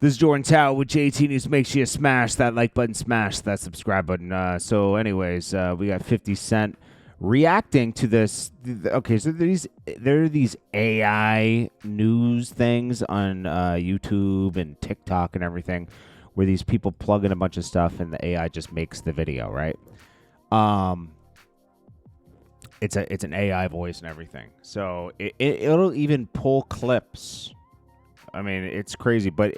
This is Jordan Tower with JT News. Make sure you smash that like button, smash that subscribe button. So, anyways, we got 50 Cent reacting to this. Okay, so there are these AI news things on YouTube and TikTok and everything, where these people plug in a bunch of stuff and the AI just makes the video, right? It's an AI voice and everything, so it'll even pull clips. I mean, it's crazy, but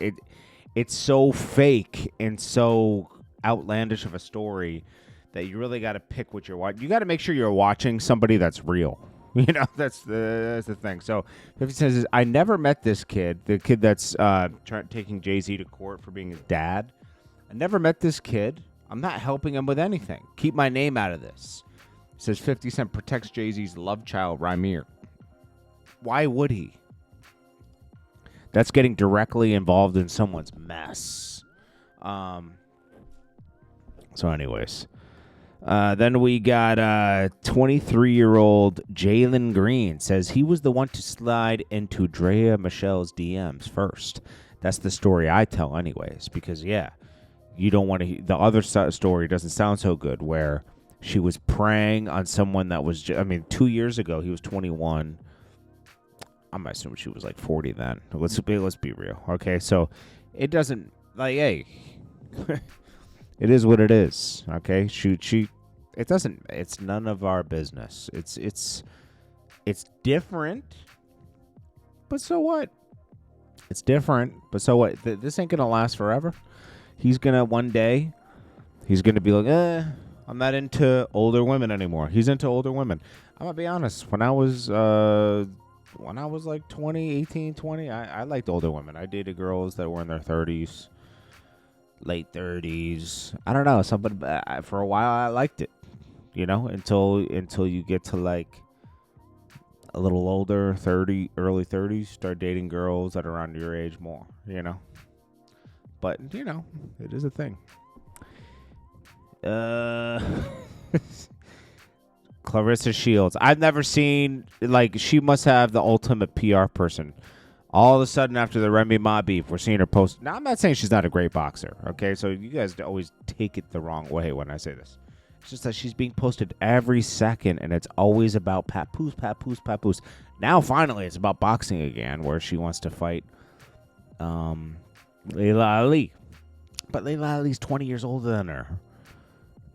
it's so fake and so outlandish of a story that you really got to pick what you're watching. You got to make sure you're watching somebody that's real. You know, that's the thing. So 50 says, I never met this kid, the kid that's taking Jay-Z to court for being his dad. I never met this kid. I'm not helping him with anything. Keep my name out of this. Says 50 Cent protects Jay-Z's love child, Rhymier. Why would he? That's getting directly involved in someone's mess. So anyways. Then we got 23-year-old Jaylen Green. Says he was the one to slide into Drea Michelle's DMs first. That's the story I tell anyways. Because, yeah, you don't want to... The other story doesn't sound so good, where she was preying on someone that was... 2 years ago, he was 21. I'm assuming she was like 40 then. Let's be real. Okay, so it doesn't, like, hey, it is what it is. Okay, it doesn't. It's none of our business. It's different, but so what? It's different, but so what? This ain't gonna last forever. He's gonna one day. He's gonna be like, I'm not into older women anymore. He's into older women. I'm gonna be honest. When I was like 18, 20, I liked older women. I dated girls that were in their 30s, late 30s. I don't know. For a while, I liked it, you know, until you get to like a little older, early 30s, start dating girls that are around your age more, you know. But, you know, it is a thing. Clarissa Shields. I've never seen, like, she must have the ultimate PR person. All of a sudden, after the Remy Ma beef, we're seeing her post. Now, I'm not saying she's not a great boxer, okay? So you guys always take it the wrong way when I say this. It's just that she's being posted every second, and it's always about Papoose, Papoose, Papoose. Now, finally, it's about boxing again, where she wants to fight Layla Ali. But Layla Ali's 20 years older than her.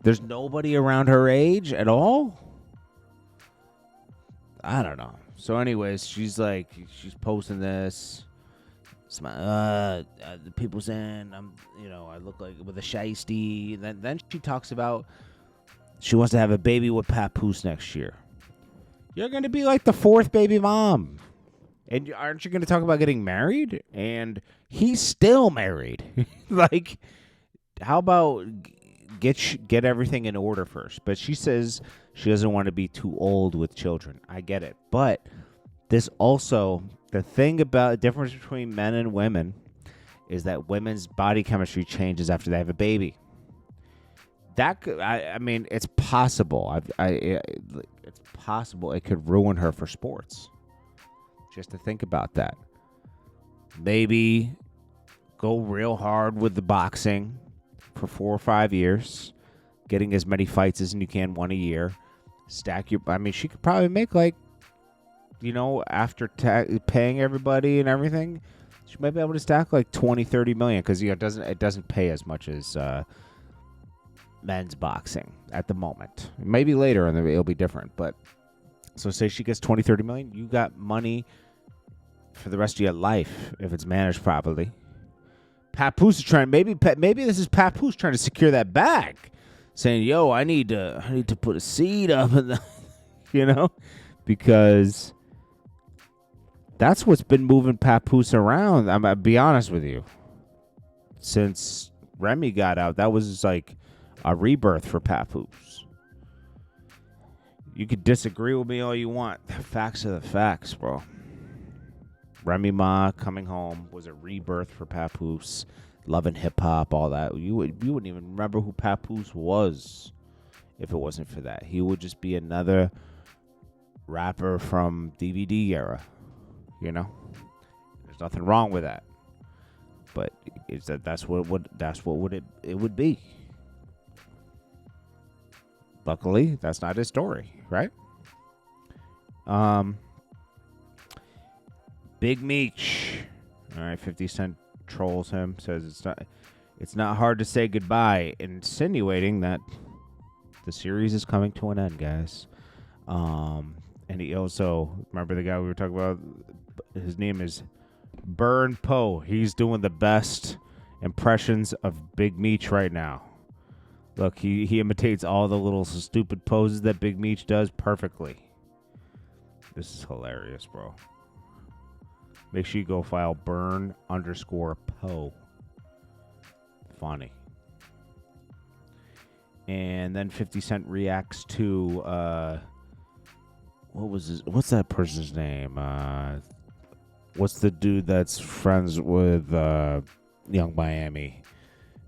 There's nobody around her age at all? I don't know. So anyways, she's posting this. The people saying I look like with a shiesty. Then she talks about she wants to have a baby with Papoose next year. You're going to be like the fourth baby mom. And aren't you going to talk about getting married? And he's still married. Like, how about get everything in order first? But she says she doesn't want to be too old with children. I get it. But this also, the thing about the difference between men and women is that women's body chemistry changes after they have a baby. That could, I mean, it's possible. It's possible it could ruin her for sports. Just to think about that. Maybe go real hard with the boxing for 4 or 5 years, getting as many fights as you can, one a year. Stack your. I mean, she could probably make after paying everybody and everything, she might be able to stack like 20, 30 million because it doesn't pay as much as men's boxing at the moment. Maybe later and it'll be different. But so say she gets 20, 30 million, you got money for the rest of your life if it's managed properly. Papoose is trying. Maybe this is Papoose trying to secure that bag, saying, "Yo, I need to put a seed up," because that's what's been moving Papoose around. I'm gonna be honest with you. Since Remy got out, that was like a rebirth for Papoose. You could disagree with me all you want. The facts are the facts, bro. Remy Ma coming home was a rebirth for Papoose. Loving hip-hop, all that. You wouldn't even remember who Papoose was if it wasn't for that. He would just be another rapper from DVD era. You know? There's nothing wrong with that. but that's what it would be. Luckily, that's not his story, right? Big Meech. All right, 50 Cent trolls him, says it's not hard to say goodbye, insinuating that the series is coming to an end, guys. And he also, remember the guy we were talking about? His name is Burn Poe. He's doing the best impressions of Big Meech right now. Look, he imitates all the little stupid poses that Big Meech does perfectly. This is hilarious, bro. Make sure you go file burn_Poe. Funny. And then 50 Cent reacts to what's that person's name? What's the dude that's friends with Young Miami?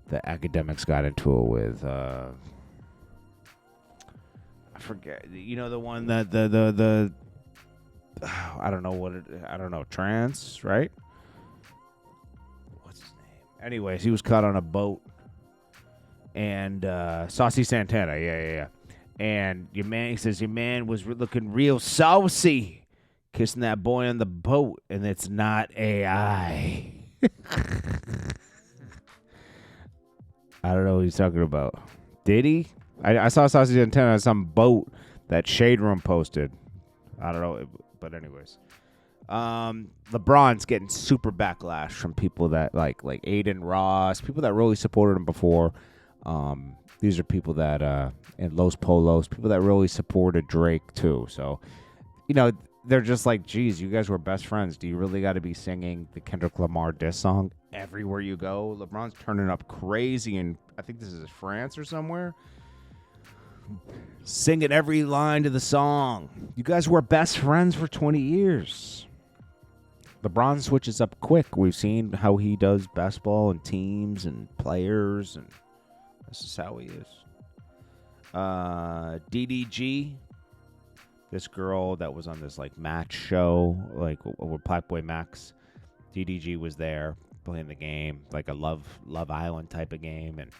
The academics got into it with I forget. You know, the one that the I don't know, trans, right? What's his name? Anyways, he was caught on a boat. And Saucy Santana, yeah. And he says your man was looking real saucy, kissing that boy on the boat, and it's not AI. I don't know what he's talking about. Did he? I saw Saucy Santana on some boat that Shade Room posted. I don't know, but anyways. LeBron's getting super backlash from people that like Aiden Ross, people that really supported him before. These are people that and Los Polos, people that really supported Drake too. So, you know, they're just like, geez, you guys were best friends. Do you really got to be singing the Kendrick Lamar diss song everywhere you go? LeBron's turning up crazy, and I think this is France or somewhere. Singing every line to the song. You guys were best friends for 20 years. LeBron switches up quick. We've seen how he does basketball and teams and players, and this is how he is. DDG, this girl that was on this like match show, like with Black Boy Max. DDG was there playing the game, like a Love Island type of game, and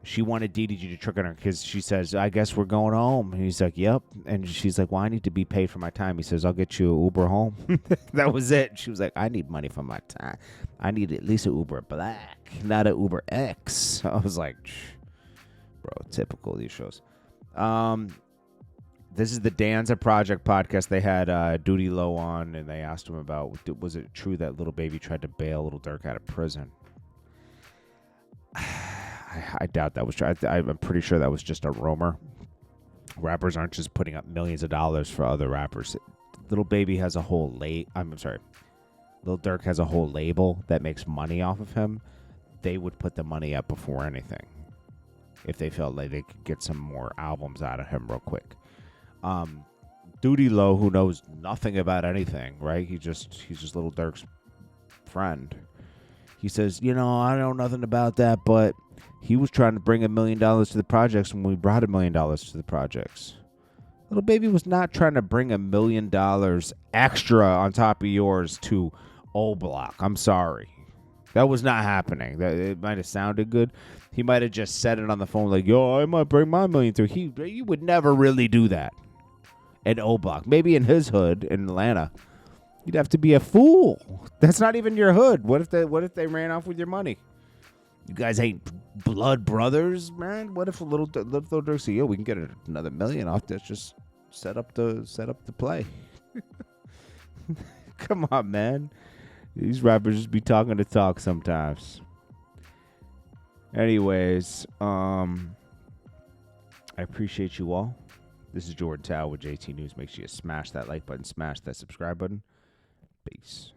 she wanted DDG to trick on her because she says, I guess we're going home. And he's like, yep. And she's like, well, I need to be paid for my time. He says, I'll get you an Uber home. That was it. She was like, I need money for my time. I need at least an Uber Black, not an Uber X. I was like, bro, typical of these shows. This is the Danza Project podcast. They had Duty Low on, and they asked him about, was it true that Little Baby tried to bail Little Durk out of prison? I doubt that was true. I'm pretty sure that was just a rumor. Rappers aren't just putting up millions of dollars for other rappers. Little Baby has a whole Lil Durk has a whole label that makes money off of him. They would put the money up before anything if they felt like they could get some more albums out of him real quick. Duty Low, who knows nothing about anything, right? He's just Lil Durk's friend. He says, I know nothing about that, but he was trying to bring $1 million to the projects when we brought $1 million to the projects. Little Baby was not trying to bring $1 million extra on top of yours to O Block. I'm sorry. That was not happening. It might have sounded good. He might have just said it on the phone like, yo, I might bring my $1 million through. He would never really do that at O Block. Maybe in his hood in Atlanta. You'd have to be a fool. That's not even your hood. What if they ran off with your money? You guys ain't blood brothers, man. What if Little Durk said, yo, we can get another $1 million off this? Just set up the play. Come on, man. These rappers just be talking to talk sometimes. Anyways, I appreciate you all. This is JordanTower with JT News. Make sure you smash that like button, smash that subscribe button. Peace.